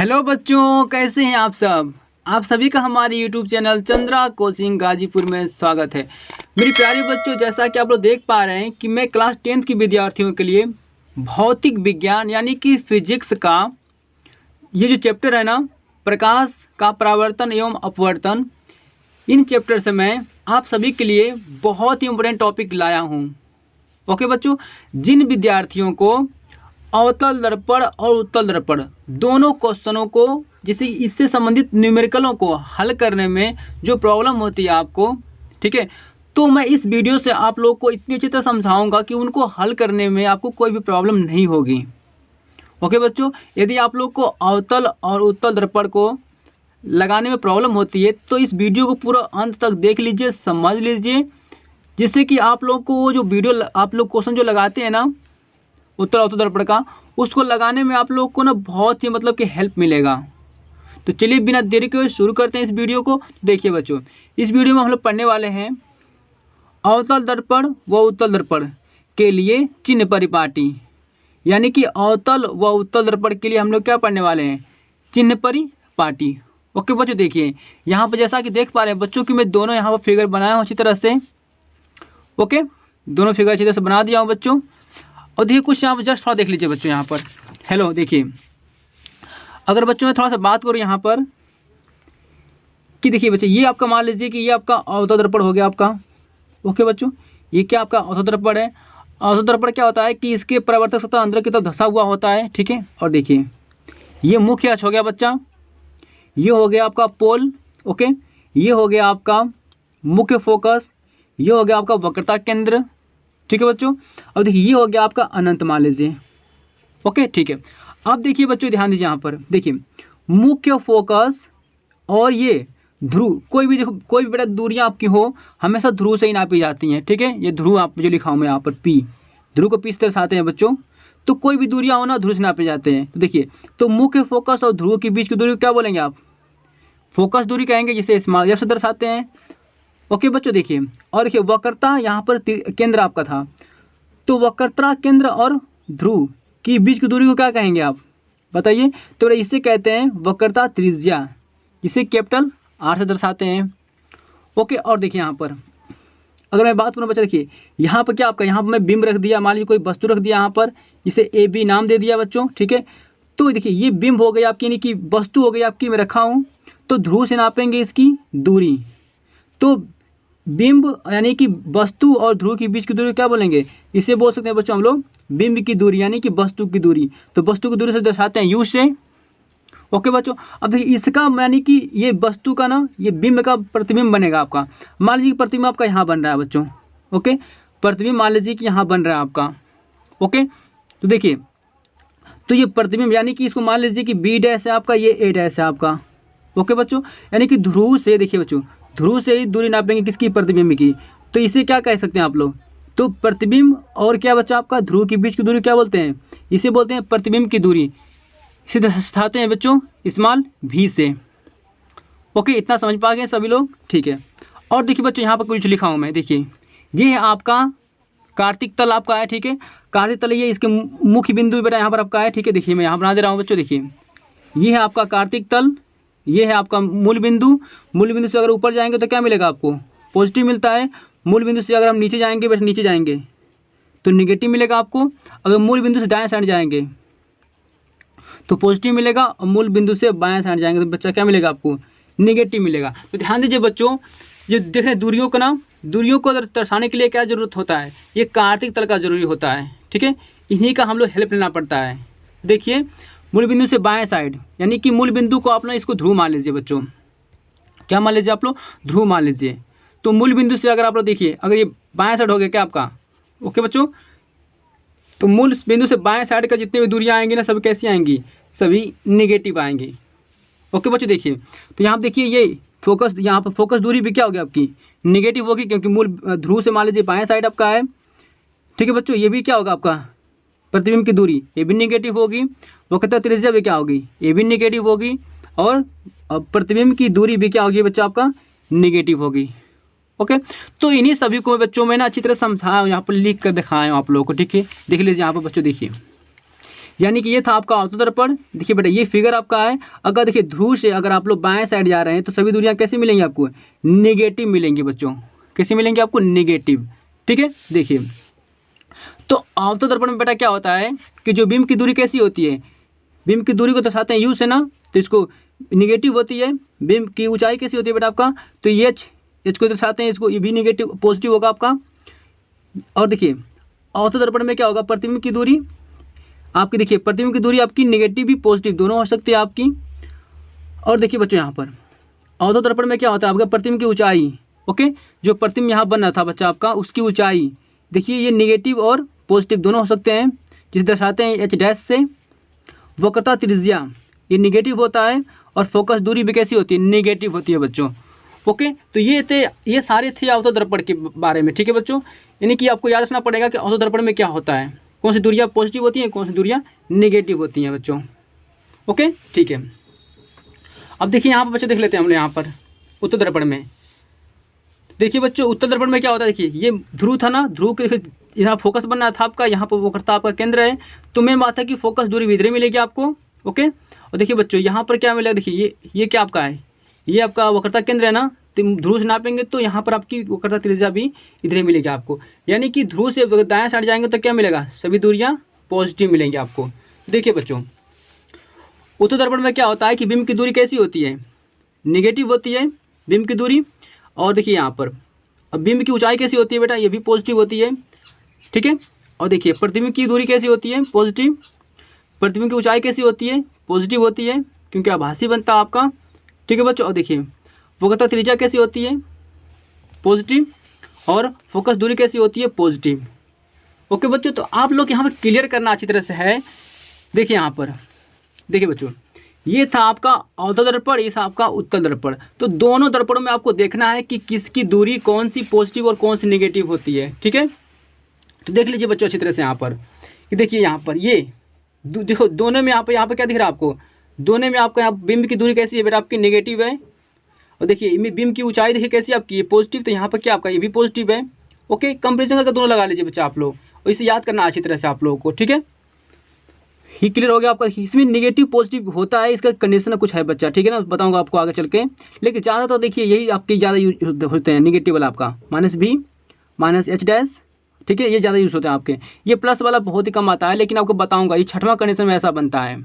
Hello बच्चों, कैसे हैं आप सब। आप सभी का हमारे YouTube channel Chandra coaching Ghazipur में स्वागत है। मेरी प्यारे बच्चों, जैसा कि आप लोग देख पा रहे हैं कि मैं क्लास 10th की विद्यार्थियों के लिए भौतिक विज्ञान यानी कि फिजिक्स का ये जो चैप्टर है ना, प्रकाश का परावर्तन एवं अपवर्तन, इन चैप्टर से मैं आप सभी के लिए बहुत ही इम्पोर्टेंट टॉपिक लाया हूँ। ओके बच्चों, जिन विद्यार्थियों को अवतल दर्पण और उत्तल दर्पण दोनों क्वेश्चनों को, जैसे इससे संबंधित न्यूमेरिकलों को हल करने में जो प्रॉब्लम होती है आपको, ठीक है, तो मैं इस वीडियो से आप लोग को इतनी अच्छी तरह समझाऊंगा कि उनको हल करने में आपको कोई भी प्रॉब्लम नहीं होगी। ओके बच्चों, यदि आप लोग को अवतल और उत्तल दर्पण को लगाने में प्रॉब्लम होती है तो इस वीडियो को पूरा अंत तक देख लीजिए, समझ लीजिए, जिससे कि आप लोग को वो जो वीडियो आप लोग क्वेश्चन जो लगाते हैं ना उत्तल अवतल दर्पण का, उसको लगाने में आप लोग को ना बहुत ही मतलब कि हेल्प मिलेगा। तो चलिए बिना देरी के शुरू करते हैं इस वीडियो को। देखिए बच्चों, इस वीडियो में हम लोग पढ़ने वाले हैं अवतल दर्पण व उत्तल दर्पण के लिए चिन्ह परिपाटी, यानी कि अवतल व उत्तल दर्पण के लिए हम लोग क्या पढ़ने वाले हैं, चिन्ह परिपाटी। ओके बच्चों, देखिए यहाँ पर जैसा कि देख पा रहे हैं बच्चों कि मैं दोनों यहाँ पर फिगर बनाया हूँ अच्छी तरह से। ओके, दोनों फिगर अच्छी तरह से बना दिया हूँ बच्चों। और देखिए कुछ यहाँ पर जस्ट थोड़ा देख लीजिए बच्चों यहाँ पर। हेलो, देखिए अगर बच्चों मैं थोड़ा सा बात करूँ यहाँ पर कि देखिए बच्चे, ये आपका मान लीजिए कि ये आपका अवतल दर्पण हो गया आपका। ओके बच्चों, ये क्या आपका अवतल दर्पण है। अवतल दर्पण क्या होता है कि इसके परावर्तक सतह अंदर की तरफ धंसा हुआ होता है, ठीक है। और देखिए ये मुख्य अक्ष हो गया बच्चा, ये हो गया आपका पोल। ओके, ये हो गया आपका मुख्य फोकस, ये हो गया आपका वक्रता केंद्र, ठीक है बच्चों। अब देखिए ये हो गया आपका अनंत मान लीजिए। ओके, ठीक है। अब देखिए बच्चों ध्यान दीजिए यहाँ पर, देखिए मुख्य फोकस और ये ध्रुव, कोई भी देखो कोई भी बेटा दूरियाँ आपकी हो हमेशा ध्रुव से ही नापी जाती हैं, ठीक है। ये ध्रुव आप जो लिखा हूँ मैं यहाँ पर पी, ध्रुव को पी से दर्शाते हैं बच्चों। तो कोई भी दूरियाँ हो ना ध्रुव से नापे जाते हैं। तो देखिए, तो मुख्य फोकस और ध्रुव के बीच की दूरी क्या बोलेंगे आप, फोकस दूरी कहेंगे, जिसे स्मॉल एफ से दर्शाते हैं। ओके बच्चों, देखिए और देखिए वक्रता यहाँ पर केंद्र आपका था, तो वक्रता केंद्र और ध्रुव की बीच की दूरी को क्या कहेंगे आप बताइए। तो इसे कहते हैं वक्रता त्रिज्या, जिसे कैपिटल आर से दर्शाते हैं। ओके, और देखिए यहाँ पर अगर मैं बात करूँ बच्चा, देखिए यहाँ पर क्या आपका, यहाँ पर मैं बिंब रख दिया, मान लीजिए कोई वस्तु रख दिया यहाँ पर, इसे ए बी नाम दे दिया बच्चों, ठीक है। तो देखिए ये बिंब हो गई आपकी, यानी कि वस्तु हो गई आपकी, मैं रखा हूँ। तो ध्रुव से नापेंगे इसकी दूरी, तो बिंब यानी कि वस्तु और ध्रुव के बीच की दूरी क्या बोलेंगे, इसे बोल सकते हैं बच्चों हम लोग बिंब की दूरी, यानी कि वस्तु की दूरी। तो वस्तु की दूरी से दर्शाते हैं यू से। ओके बच्चों, अब देखिए इसका यानी कि ये वस्तु का ना, ये बिंब का प्रतिबिंब बनेगा आपका। मान लीजिए प्रतिबिंब आपका यहाँ बन रहा है बच्चों। ओके, प्रतिबिंब मान लीजिए कि यहाँ बन रहा है आपका। ओके, तो देखिए तो ये प्रतिबिंब यानी कि इसको मान लीजिए कि बी डैश है आपका, ये ए डैश है आपका। ओके बच्चों, यानी कि ध्रुव से, देखिए बच्चों ध्रुव से ही दूरी नापेंगे किसकी, प्रतिबिंब की। तो इसे क्या कह सकते हैं आप लोग, तो प्रतिबिंब और क्या बच्चा आपका ध्रुव के बीच की दूरी क्या बोलते हैं, इसे बोलते हैं प्रतिबिंब की दूरी। इसे दर्शाते हैं बच्चों स्मॉल भी से। ओके, इतना समझ पा गए सभी लोग, ठीक है। और देखिए बच्चों यहाँ पर कुछ लिखा हूँ मैं, देखिए ये है आपका कार्तिक तल आपका है, ठीक है। कार्तिक तल ये इसके मुख्य बिंदु बेटा यहाँ पर आपका है, ठीक है। देखिए मैं यहाँ बना दे रहा हूँ बच्चों, देखिए ये है आपका कार्तिक तल, ये है आपका मूल बिंदु। मूल बिंदु से अगर ऊपर जाएंगे तो क्या मिलेगा आपको, पॉजिटिव मिलता है। मूल बिंदु से अगर हम नीचे जाएंगे, बस नीचे जाएंगे तो निगेटिव मिलेगा आपको। अगर मूल बिंदु से दाएं साइड जाएंगे तो पॉजिटिव मिलेगा, और मूल बिंदु से बाएं साइड जाएंगे तो बच्चा क्या मिलेगा आपको, निगेटिव मिलेगा। तो ध्यान दीजिए बच्चों, ये देख रहे दूरियों को ना, दूरियों को दर्शाने के लिए क्या जरूरत होता है, ये कार्तिक तल का जरूरी होता है, ठीक है। इन्हीं का हम लोग हेल्प लेना पड़ता है। देखिए मूल बिंदु से बाएं साइड, यानी कि मूल बिंदु को आप ना इसको ध्रुव मान लीजिए बच्चों, क्या मान लीजिए आप लोग, ध्रुव मान लीजिए। तो मूल बिंदु से अगर आप लोग देखिए, अगर ये बाएं साइड हो गया क्या आपका, ओके बच्चों, तो मूल बिंदु से बाएं साइड का जितनी भी दूरियां आएंगी ना, सब कैसी आएंगी, सभी निगेटिव आएंगी। ओके बच्चों, देखिए तो यहाँ देखिए ये फोकस, यहाँ पर फोकस दूरी भी क्या होगी आपकी, निगेटिव होगी, क्योंकि मूल ध्रुव से मान लीजिए बाएं साइड आपका है, ठीक है बच्चों। ये भी क्या होगा आपका प्रतिबिंब की दूरी, ये भी निगेटिव होगी। वक्रता त्रिज्या भी क्या होगी, ये भी निगेटिव होगी, और प्रतिबिंब की दूरी भी क्या होगी बच्चा आपका, निगेटिव होगी। ओके, तो इन्हीं सभी को बच्चों में ना अच्छी तरह समझाया, यहाँ पर लिख कर दिखाया हूँ आप लोगों को, ठीक है। देख लीजिए यहाँ पर बच्चों, देखिए यानी कि ये था आपका अवतल दर्पण। देखिए बेटा ये फिगर आपका है। अगर देखिए ध्रुव से अगर आप लोग बाएं साइड जा रहे हैं तो सभी दूरियां कैसी मिलेंगी आपको, नेगेटिव मिलेंगी बच्चों। कैसी मिलेंगी आपको, नेगेटिव। ठीक है, देखिए तो अवतल दर्पण में बेटा क्या होता है कि जो बीम की दूरी कैसी होती है, बीम की दूरी को दर्शाते हैं यू से ना, तो इसको निगेटिव होती है। बीम की ऊंचाई कैसी होती है बेटा आपका, तो एच को दर्शाते हैं, इसको ये भी निगेटिव पॉजिटिव होगा आपका। और देखिए अवतल दर्पण में क्या होगा, प्रतिबिंब की दूरी आपकी, देखिए प्रतिबिंब की दूरी आपकी निगेटिव भी पॉजिटिव दोनों हो सकती है आपकी। और देखिए बच्चों यहाँ पर अवतल दर्पण में क्या होता है आपका, प्रतिबिंब की ऊंचाई, ओके, जो प्रतिबिंब यहाँ बन रहा था बच्चा आपका, उसकी ऊंचाई देखिए ये निगेटिव और पॉजिटिव दोनों हो सकते हैं, जिसे दर्शाते हैं एच डैश से। वक्रता त्रिज्या ये निगेटिव होता है, और फोकस दूरी भी कैसी होती है, निगेटिव होती है बच्चों। ओके, तो ये सारे थे अवतल दर्पण के बारे में। ठीक है बच्चों, यानी कि आपको याद रखना पड़ेगा कि अवतल दर्पण में क्या होता है, कौन सी दूरियाँ पॉजिटिव होती हैं, कौन सी दूरियाँ निगेटिव होती हैं बच्चों। ओके ठीक है, अब देखिए यहाँ पर बच्चों देख लेते हैं हमने यहाँ पर उत्तल दर्पण में। देखिए बच्चों उत्तल दर्पण में क्या होता है, देखिए ये ध्रुव था ना, ध्रुव के यहाँ फोकस बनना था आपका, यहाँ पर वक्रता आपका केंद्र है, तो मेन बात है कि फोकस दूरी भी इधर मिलेगी आपको। ओके, और देखिए बच्चों यहाँ पर क्या मिलेगा, देखिए ये क्या आपका है, ये आपका वक्रता केंद्र है ना, तो ध्रुव से नापेंगे तो यहाँ पर आपकी वक्रता त्रिज्या भी इधर ही मिलेगी आपको। यानी कि ध्रुव से दाएं साइड जाएंगे तो क्या मिलेगा, सभी दूरियाँ पॉजिटिव मिलेंगी आपको। देखिए बच्चों उत्तल दर्पण में क्या होता है कि बीम की दूरी कैसी होती है, निगेटिव होती है बीम की दूरी। और देखिए यहाँ पर अब बीम की ऊंचाई कैसी होती है बेटा, ये भी पॉजिटिव होती है। ठीक है, और देखिए प्रतिबिंब की दूरी कैसी होती है, पॉजिटिव। प्रतिबिंब की ऊंचाई कैसी होती है, पॉजिटिव होती है, क्योंकि आभासी बनता है आपका। ठीक है बच्चों, और देखिए वक्रता त्रिज्या कैसी होती है, पॉजिटिव, और फोकस दूरी कैसी होती है, पॉजिटिव। ओके बच्चों, तो आप लोग यहाँ पर क्लियर करना अच्छी तरह से है। देखिए यहाँ पर देखिए बच्चों ये था आपका अवतल दर्पण, ये था आपका उत्तल दर्पण। तो दोनों दर्पणों में आपको देखना है कि किसकी दूरी कौन सी पॉजिटिव और कौन सी नेगेटिव होती है। ठीक है, तो देख लीजिए बच्चों अच्छी तरह से यहाँ पर, कि देखिए यहाँ पर ये देखो दोनों में यहाँ पर क्या दिख रहा है आपको, दोनों में आपका यहाँ बीम की दूरी कैसी है बेटा, आपकी नेगेटिव है। और देखिए बीम की ऊंचाई देखिए कैसी आपकी, ये पॉजिटिव, तो यहाँ पर क्या आपका ये भी पॉजिटिव है। ओके, कंपेरिजन करके दोनों लगा लीजिए बच्चा आप लोग, और इसे याद करना अच्छी तरह से आप लोगों को। ठीक है, ही क्लियर हो गया आपका। इसमें निगेटिव पॉजिटिव होता है, इसका कंडीशन कुछ है बच्चा, ठीक है ना, बताऊंगा आपको आगे चल के। लेकिन ज़्यादा तो देखिए यही आपके ज़्यादा यूज होते हैं, निगेटिव वाला आपका -b -h डैश। ठीक है, ये ज़्यादा यूज़ होते हैं आपके। ये प्लस वाला बहुत ही कम आता है, लेकिन आपको बताऊंगा ये छठवां कंडीशन में ऐसा बनता है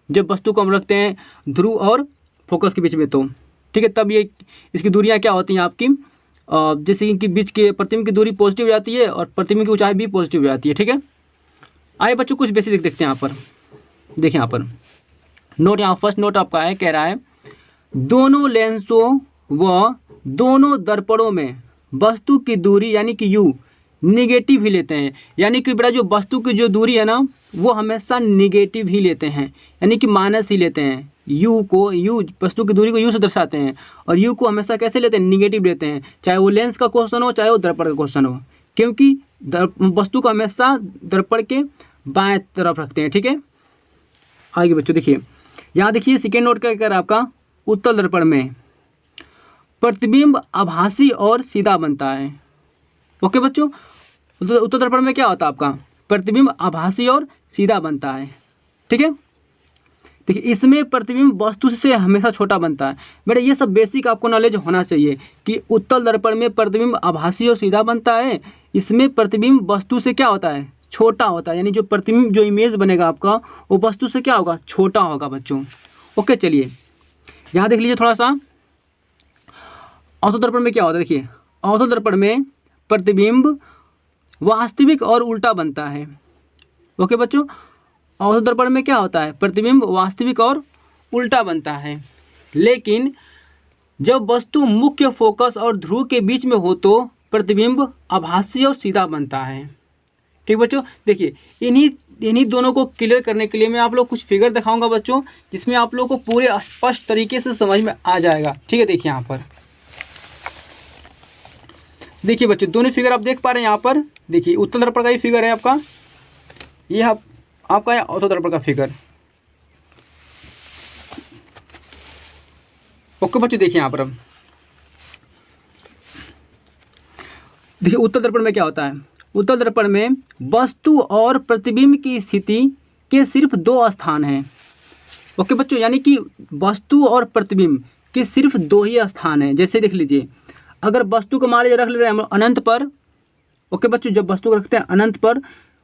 जब वस्तु को हम रखते हैं ध्रुव और फोकस के बीच में, तो ठीक है तब ये इसकी दूरियाँ क्या होती हैं आपकी, जैसे कि बीच के प्रतिबिंब की दूरी पॉजिटिव हो जाती है और प्रतिबिंब की ऊंचाई भी पॉजिटिव हो जाती है। ठीक है, आइए बच्चों कुछ बेसिक देखते हैं यहाँ पर। देखिए यहाँ पर नोट, यहाँ फर्स्ट नोट आपका है, कह रहा है दोनों लेंसों व दोनों दर्पणों में वस्तु की दूरी यानी कि यू निगेटिव ही लेते हैं। यानी कि बेटा जो वस्तु की जो दूरी है ना वो हमेशा निगेटिव ही लेते हैं, यानी कि माइनस ही लेते हैं। यू वस्तु की दूरी को यू से दर्शाते हैं, और यू को हमेशा कैसे लेते हैं, निगेटिव लेते हैं, चाहे वो लेंस का क्वेश्चन हो चाहे वो दर्पण का क्वेश्चन हो, क्योंकि वस्तु को हमेशा दर्पण के बाएं तरफ रखते हैं। ठीक है, आगे बच्चों देखिए यहाँ देखिए सेकेंड नोट क्या कर आपका, उत्तल दर्पण में प्रतिबिंब आभासी और सीधा बनता है। ओके बच्चों, उत्तल दर्पण में क्या होता है आपका, प्रतिबिंब आभासी और सीधा बनता है। ठीक है, देखिए इसमें प्रतिबिंब वस्तु से हमेशा छोटा बनता है। बेटा ये सब बेसिक आपको नॉलेज होना चाहिए कि उत्तल दर्पण में प्रतिबिंब आभासी और सीधा बनता है, इसमें प्रतिबिंब वस्तु से क्या होता है, छोटा होता है, यानी जो प्रतिबिंब जो इमेज बनेगा आपका वो वस्तु से क्या होगा, छोटा होगा बच्चों। ओके चलिए यहाँ देख लीजिए थोड़ा सा अवतल दर्पण में क्या होता है। देखिए अवतल दर्पण में प्रतिबिंब वास्तविक और उल्टा बनता है। ओके बच्चों, अवतल दर्पण में क्या होता है, प्रतिबिंब वास्तविक और उल्टा बनता है, लेकिन जब वस्तु मुख्य फोकस और ध्रुव के बीच में हो तो प्रतिबिंब आभासी और सीधा बनता है। ठीक बच्चों, देखिए इन्हीं दोनों को क्लियर करने के लिए मैं आप लोग कुछ फिगर दिखाऊंगा बच्चों, जिसमें आप लोग को पूरे स्पष्ट तरीके से समझ में आ जाएगा। ठीक है, देखिए यहाँ पर देखिए बच्चों दोनों फिगर आप देख पा रहे हैं यहाँ पर। देखिए उत्तल दर्पण का ही फिगर है आपका, ये आपका है अवतल दर्पण का फिगर। ओके बच्चों, देखिए यहाँ पर अब देखिए उत्तल दर्पण में क्या होता है, उत्तल दर्पण में वस्तु और प्रतिबिंब की स्थिति के सिर्फ 2 स्थान हैं। ओके बच्चों, यानी कि वस्तु और प्रतिबिंब के सिर्फ 2 ही स्थान हैं। जैसे देख लीजिए, अगर वस्तु को मान लीजिए रख ले रहे हैं हम अनंत पर। ओके बच्चों, जब वस्तु को रखते हैं अनंत पर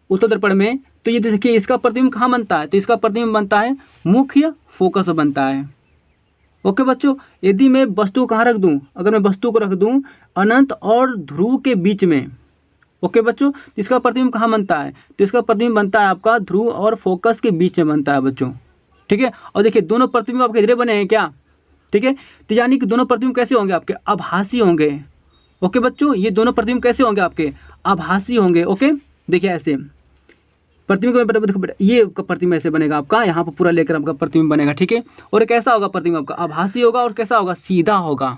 उत्तल दर्पण में, तो ये देखिए इसका प्रतिबिंब कहाँ बनता है, तो इसका प्रतिबिंब बनता है मुख्य फोकस बनता है। ओके बच्चों, यदि मैं वस्तु को कहाँ रख दूँ, अगर मैं वस्तु को रख दूँ अनंत और ध्रुव के बीच में, ओके बच्चों, तो इसका प्रतिबिंब कहाँ बनता है, तो इसका प्रतिबिंब बनता है आपका ध्रुव और फोकस के बीच में बनता है बच्चों। ठीक है, और देखिए दोनों प्रतिबिंब आपके इधर बने हैं क्या, ठीक है, तो यानी कि दोनों प्रतिबिंब कैसे होंगे आपके, आभासी होंगे। ओके बच्चों, ये दोनों प्रतिबिंब कैसे होंगे आपके, आभासी होंगे। ओके, देखिए ऐसे प्रतिबिंब को देखो बेटा, ये प्रतिबिंब ऐसे बनेगा आपका, यहाँ पर पूरा लेकर आपका प्रतिबिंब बनेगा। ठीक है, और कैसा होगा प्रतिबिंब आपका, आभासी होगा और कैसा होगा, सीधा होगा।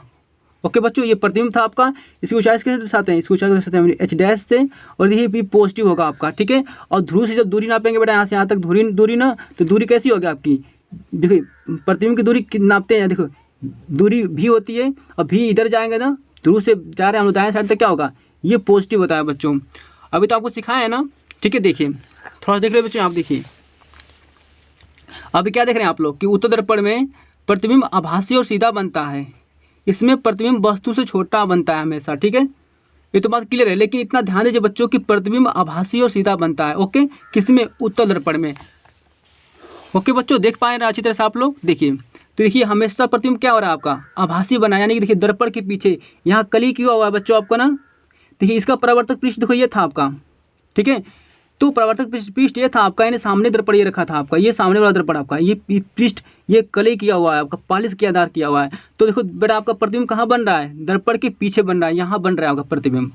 ओके बच्चों, ये प्रतिबिंब था आपका, इसकी ऊंचाई कैसे दर्शाते हैं, इसकी ऊंचाई दर्शाते हैं एच डैश से, और ये भी पॉजिटिव होगा आपका। ठीक है, और ध्रुव से जब दूरी नापेंगे बेटा, यहाँ से यहाँ तक दूरी ना, तो दूरी कैसी होगी आपकी, देखिए प्रतिबिंब की दूरी नापते हैं, देखो दूरी भी होती है, और भी इधर जाएंगे ना, ध्रुव से जा रहे हैं हम दाएं साइड तक, क्या होगा, ये पॉजिटिव होता है बच्चों। अभी तो आपको सिखाया है ना। ठीक है, देखिए थोड़ा देख रहे बच्चों, आप देखिए अभी क्या देख रहे हैं आप लोग कि उत्तल दर्पण में प्रतिबिंब आभासी और सीधा बनता है, इसमें प्रतिबिंब वस्तु से छोटा बनता है हमेशा। ठीक है, ये तो बात क्लियर है, लेकिन इतना ध्यान दीजिए बच्चों कि प्रतिबिंब आभासी और सीधा बनता है। ओके, किसमें, उत्तल दर्पण में। ओके बच्चों, देख पाए ना अच्छी तरह से आप लोग, देखिए तो देखिए हमेशा प्रतिबिंब क्या हो रहा है आपका, आभासी बना, यानी कि देखिए दर्पण के पीछे यहाँ कली क्यों हुआ है बच्चों आपको ना, देखिए इसका परावर्तक पृष्ठ देखो ये था आपका। ठीक है, तो परावर्तक पृष्ठ ये था आपका, यानी सामने दर्पण ये रखा था आपका, ये सामने वाला दर्पण आपका, ये पृष्ठ ये कले किया हुआ है आपका, पालिश किया आधार किया हुआ है। तो देखो बेटा आपका प्रतिबिंब कहाँ बन रहा है, दर्पण के पीछे बन रहा है, यहाँ बन रहा है आपका प्रतिबिंब।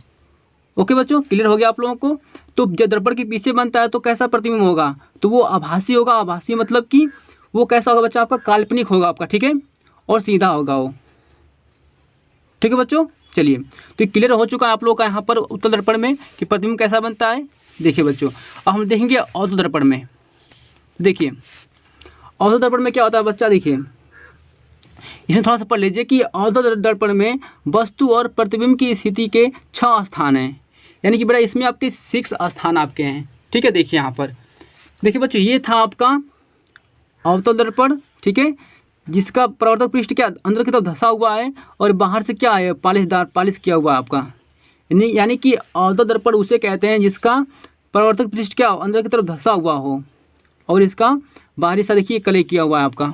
ओके बच्चों, क्लियर हो गया आप लोगों को। तो जब दर्पण के पीछे बनता है तो कैसा प्रतिबिंब होगा, तो वो आभासी होगा। आभासी मतलब कि वो कैसा होगा बच्चा आपका, काल्पनिक होगा आपका। ठीक है, और सीधा होगा वो। ठीक है बच्चों, चलिए तो क्लियर हो चुका है आप लोगों का यहाँ पर उत्तल दर्पण में कि प्रतिबिंब कैसा बनता है। देखिए बच्चों, अब हम देखेंगे अवतल दर्पण में। देखिए अवतल दर्पण में क्या होता है बच्चा, देखिए इसमें थोड़ा सा पढ़ लीजिए कि अवतल दर्पण में वस्तु और प्रतिबिंब की स्थिति के 6 स्थान हैं, यानी कि बेटा इसमें आपके 6 स्थान आपके हैं। ठीक है, देखिए यहाँ पर देखिए बच्चों, ये था आपका अवतल दर्पण। ठीक है, जिसका परावर्तक पृष्ठ क्या अंदर की तरफ धंसा हुआ है और बाहर से क्या है, पालिश किया हुआ है आपका। यानी कि अवतल दर्पण उसे कहते हैं जिसका परावर्तक पृष्ठ क्या हो, अंदर की तरफ धंसा हुआ हो, और इसका बाहरी सा देखिए कले किया हुआ है आपका।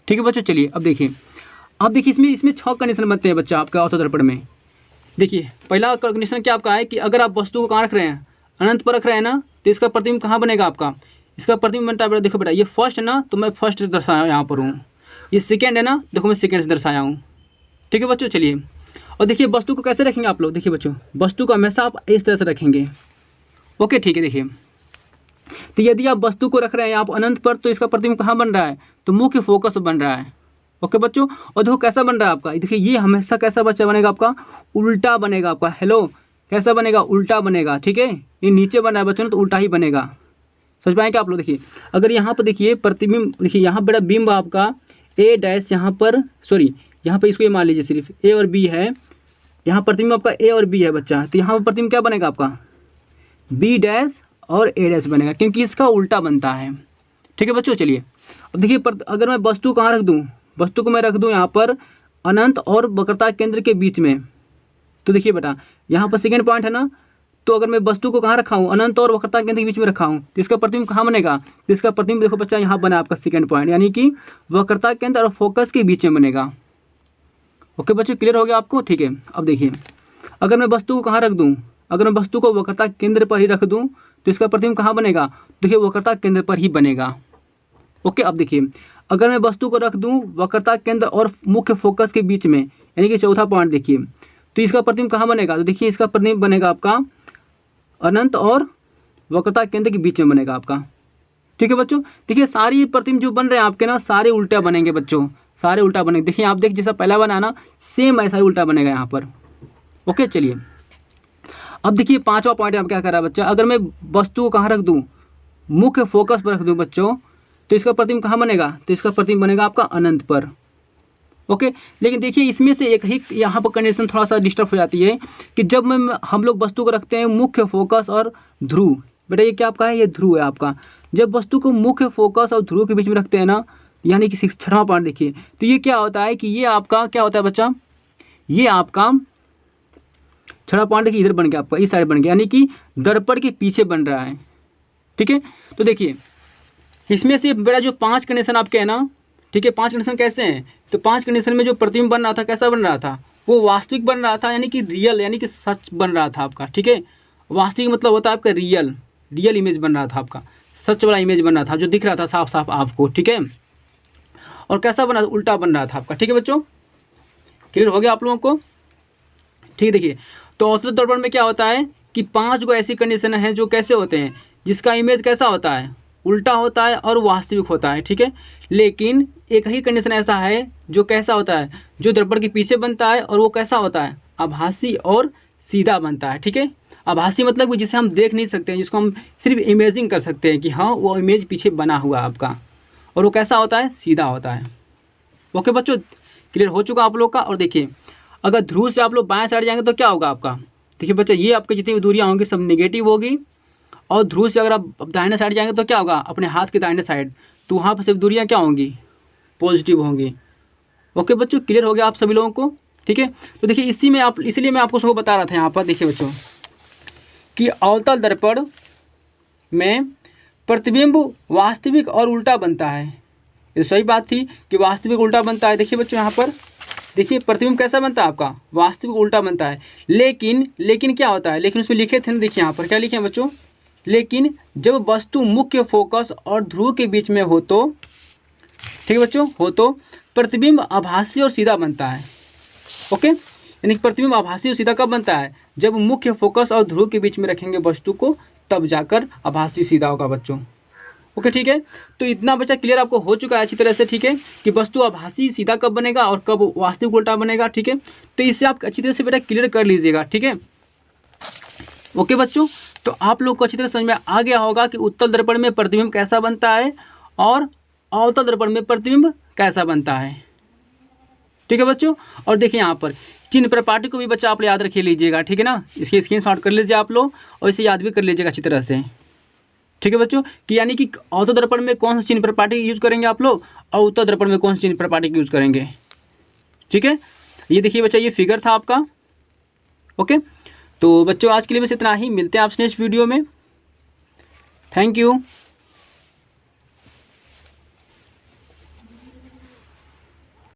ठीक है बच्चों, चलिए अब देखिए इसमें 6 कंडीशन बनते हैं बच्चा आपका अवतल दर्पण में। देखिए पहला कंडीशन क्या आपका है कि अगर आप वस्तु को कहाँ रख रहे हैं, अनंत पर रख रहे हैं ना, तो इसका प्रतिबिंब कहाँ बनेगा आपका, इसका प्रतिबिंब बनता है बेटा, देखो बेटा ये फर्स्ट है ना, तो मैं फर्स्ट से दर्शाया यहाँ पर हूँ, ये सेकेंड है ना, देखो मैं सेकेंड से दर्शाया हूँ। ठीक है बच्चों, चलिए और देखिए वस्तु को कैसे रखेंगे आप लोग, देखिए बच्चों वस्तु को हमेशा आप इस तरह से रखेंगे। ओके ठीक है, देखिए तो यदि आप वस्तु को रख रहे हैं आप अनंत पर, तो इसका प्रतिबिंब कहाँ बन रहा है, तो मुख्य फोकस बन रहा है। ओके बच्चों, और देखो कैसा बन रहा है आपका, देखिए ये हमेशा कैसा बच्चा बनेगा आपका, उल्टा बनेगा आपका। हेलो, कैसा बनेगा, उल्टा बनेगा। ठीक है, ये नीचे बना है बच्चों तो उल्टा ही बनेगा। समझ पाएंगे आप लोग। देखिए अगर यहाँ पर देखिए प्रतिबिंब, देखिए यहाँ बड़ा बिंब आपका ए डैश, यहाँ पर सॉरी यहाँ पर इसको ये मान लीजिए सिर्फ ए और बी है, यहाँ प्रतिबिंब आपका ए और बी है बच्चा, तो यहाँ पर प्रतिबिंब क्या बनेगा आपका, बी डैश और ए डैश बनेगा, क्योंकि इसका उल्टा बनता है। ठीक है बच्चों, चलिए अब देखिए अगर मैं वस्तु कहाँ रख दूँ, वस्तु को मैं रख दूँ यहाँ पर अनंत और वक्रता केंद्र के बीच में, तो देखिए बेटा यहाँ पर सेकेंड पॉइंट है ना, तो अगर मैं वस्तु को कहाँ रखा हूँ, अनंत और वक्रता केंद्र के बीच में रखा हूँ, तो इसका प्रतिबिंब कहाँ बनेगा, तो इसका प्रतिबिंब देखो बच्चा यहाँ बना आपका सेकेंड पॉइंट, यानी कि वक्रता केंद्र और फोकस के बीच में बनेगा। ओके बच्चों, क्लियर हो गया आपको। ठीक है, अब देखिए अगर मैं वस्तु को कहाँ रख दूँ, अगर मैं वस्तु को वक्रता केंद्र पर ही रख दूँ, तो इसका प्रतिबिंब कहाँ बनेगा, देखिए वक्रता केंद्र पर ही बनेगा। ओके, अब देखिए अगर मैं वस्तु को रख दूँ वक्रता केंद्र और मुख्य फोकस के बीच में, यानी कि चौथा पॉइंट देखिए, तो इसका प्रतिबिंब कहाँ बनेगा, तो देखिए इसका प्रतिबिंब बनेगा आपका अनंत और वक्रता केंद्र के बीच में बनेगा आपका। ठीक है बच्चों, देखिए सारी प्रतिबिंब जो बन रहे हैं आपके ना, सारे उल्टा बनेंगे बच्चों, सारे उल्टा बनेंगे। देखिए आप देख जैसा पहला बना ना, सेम ऐसा ही उल्टा बनेगा यहाँ पर। ओके चलिए अब देखिए पांचवा पॉइंट आप क्या कर रहा है बच्चा, अगर मैं वस्तु को कहाँ रख दूँ, मुख्य फोकस पर रख दूँ बच्चों, तो इसका प्रतिबिंब कहाँ बनेगा, तो इसका प्रतिबिंब बनेगा आपका अनंत पर। ओके, लेकिन देखिए इसमें से एक ही यहाँ पर कंडीशन थोड़ा सा डिस्टर्ब हो जाती है कि जब हम लोग वस्तु को रखते हैं मुख्य फोकस और ध्रुव, बेटा ये क्या आपका है, ये ध्रुव है आपका, जब वस्तु को मुख्य फोकस और ध्रुव के बीच में रखते हैं ना, यानी कि 6वां पॉइंट देखिए, तो ये क्या होता है कि ये आपका क्या होता है बच्चा, ये आपका 6वां पॉइंट देखिए इधर बन गया, आपका इस साइड बन गया, यानी कि दर्पण के पीछे बन रहा है। ठीक है, तो देखिए इसमें से बड़ा जो 5 कंडीशन आपके हैं ना, ठीक है, 5 कंडीशन कैसे हैं, तो 5 कंडीशन में जो प्रतिबिंब बन रहा था कैसा बन रहा था, वो वास्तविक बन रहा था, यानी कि रियल, यानी कि सच बन रहा था आपका। ठीक है, वास्तविक मतलब होता है आपका रियल इमेज बन रहा था आपका, सच वाला इमेज बन रहा था जो दिख रहा था साफ साफ आपको। ठीक है, और कैसा बना, उल्टा बन रहा था आपका। ठीक है बच्चों, क्लियर हो गया आप लोगों को। ठीक है, देखिए तो औसत दर्पण में क्या होता है कि 5 गो ऐसी कंडीशन हैं जो कैसे होते हैं, जिसका इमेज कैसा होता है, उल्टा होता है और वास्तविक होता है। ठीक है, लेकिन एक ही कंडीशन ऐसा है जो कैसा होता है, जो दर्पण के पीछे बनता है, और वो कैसा होता है, आभासी और सीधा बनता है। ठीक है, आभासी मतलब कि जिसे हम देख नहीं सकते हैं, जिसको हम सिर्फ इमेजिंग कर सकते हैं कि हाँ वो इमेज पीछे बना हुआ आपका, और वो कैसा होता है, सीधा होता है। ओके बच्चों, क्लियर हो चुका आप लोग का। और देखिए अगर ध्रुव से आप लोग बाएं साइड जाएंगे तो क्या होगा आपका, देखिए बच्चा ये आपकी जितनी भी दूरियाँ होंगी सब नेगेटिव होगी, और ध्रुव से अगर आप दाहिने साइड जाएंगे तो क्या होगा, अपने हाथ के दाहिने साइड, तो वहाँ पर सिर्फ दूरियाँ क्या होंगी, पॉजिटिव होंगी। ओके बच्चों, क्लियर हो गया आप सभी लोगों को। ठीक है, तो देखिए इसलिए मैं आपको सबको बता रहा था यहाँ पर, देखिए बच्चों कि अवतल दर्पण में प्रतिबिंब वास्तविक और उल्टा बनता है। ये सही बात थी कि वास्तविक उल्टा बनता है। देखिए बच्चों यहाँ पर देखिए प्रतिबिंब कैसा बनता है आपका, वास्तविक उल्टा बनता है। लेकिन क्या होता है, लेकिन उसमें लिखे थे ना, देखिए यहाँ पर क्या लिखे हैं बच्चों, लेकिन जब वस्तु मुख्य फोकस और ध्रुव के बीच में हो तो, ठीक है बच्चों, हो तो प्रतिबिंब आभासी और सीधा बनता है। ओके, यानी प्रतिबिंब आभासी और सीधा कब बनता है, जब मुख्य फोकस और ध्रुव के बीच में रखेंगे वस्तु को, तब जाकर आभासी सीधा होगा बच्चों। ओके ठीक है, तो इतना बच्चा क्लियर आपको हो चुका है अच्छी तरह से। ठीक है, कि वस्तु आभासी सीधा कब बनेगा और कब वास्तविक उल्टा बनेगा। ठीक है, तो इससे आप अच्छी तरह से बेटा क्लियर कर लीजिएगा। ठीक है, ओके बच्चों, तो आप लोग को अच्छी तरह समझ में आ गया होगा कि उत्तल दर्पण में प्रतिबिंब कैसा बनता है और अवतल दर्पण में प्रतिबिंब कैसा बनता है। ठीक है बच्चों, और देखिए यहाँ पर चिन्ह प्रपाटी को भी बच्चा आप याद रखिए लीजिएगा। ठीक है ना, इसकी स्क्रीनशॉट कर लीजिए आप लोग, और इसे याद भी कर लीजिएगा अच्छी तरह से। ठीक है बच्चों, कि यानी कि अवतल दर्पण में कौन सा चिन्ह प्रपाटी यूज करेंगे आप लोग, और उत्तल दर्पण में कौन सा चिन्ह प्रपाटी यूज करेंगे। ठीक है, ये देखिए बच्चा ये फिगर था आपका। ओके, तो बच्चों आज के लिए बस इतना ही, मिलते हैं आपसे नेक्स्ट वीडियो में। Thank you.